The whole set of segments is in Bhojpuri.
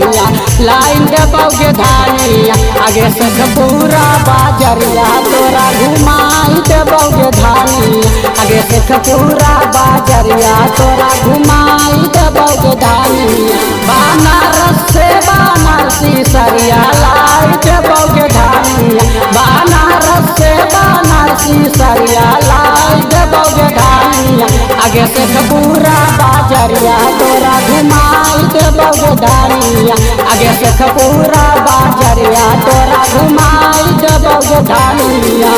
बाजरिया लाइन देबोगे धानिया आगे शेखपुरा बाजरिया तोरा घुमाई देबोगे धानिया आगे शेखपुरा बाजरिया तोरा घुमाई देबोगे धानिया बनारस से बनारसी सरिया लाई देबोगे धानिया बनारस से बनारसी सरिया लाई देबोगे धानिया आगे शेखपुरा बाजरिया तोरा घुमाई देबोगे धानिया आगे शेखपुरा बाजरिया तोरा घुमाई देबोगे धानिया।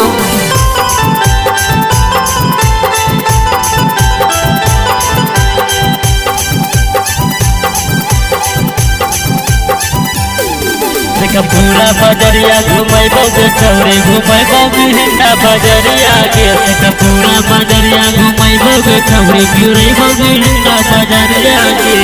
शेखपुरा बजरिया घुमैबोगे छौरी घुमैबोगे हिंडा बजरिया के शेखपुरा बजरिया घुमैबोगे छौरी गिरैबोगे हिंडा बजरिया के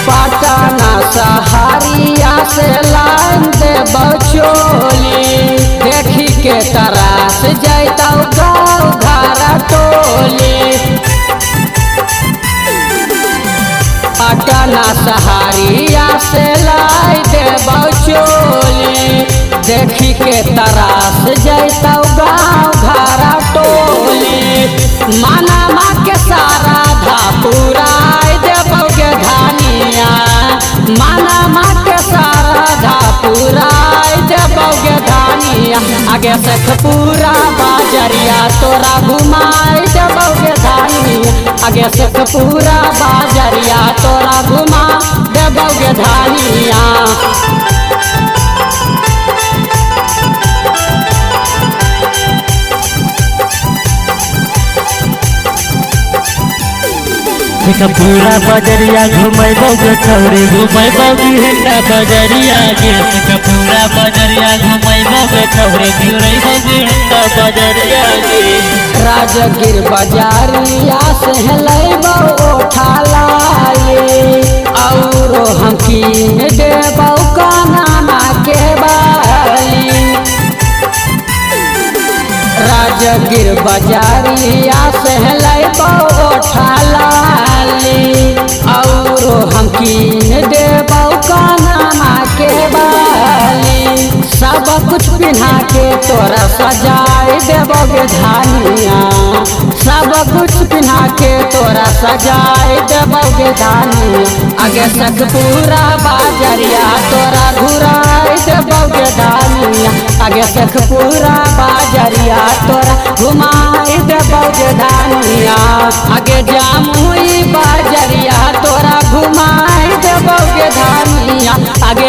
पटना सहारिया से लाइन देबो चोली देखी के तरास जैतौ गाँव घर टोली पटना सहारिया से लाई देबो चोली देखी के तरास जैतौ गाँव घर टोली मानमा के सारा धा पुराई देबोगे धानिया मानमा के सारा धा पुराई देबोगे धानिया आगे शेखपुरा बाजरिया तोरा घुमाई देबोगे धानिया आगे शेखपुरा बाजरिया तोरा घुमा देबोगे धानिया। शेखपुरा बजरिया घुमैबोगे छौरी घुमैबोगे हिंडा बजरिया के शेखपुरा बजरिया घुमैबोगे छौरी गिरैबोगे हिंडा बजरिया के राजगीर बाजारिया से लैबो ओठा लाली औरो हम कीन देबो कानमा के बाली राजगीर बाजारिया से लैबो ओठा लाली औरो हम कीन देबो कानमा के बाली सब कुछ पिन्हा के तोरा सजाई देबोगे धानिया सब कुछ पिन्हा के तोरा सजाई देबोगे धानिया आगे शेखपुरा बाजरिया तोरा घुराई देबोगे धानिया आगे शेखपुरा बाजरिया तोरा घुमाई देबोगे धानिया आगे जामुई बाजरिया तोरा घुमाई देबोगे धानिया आगे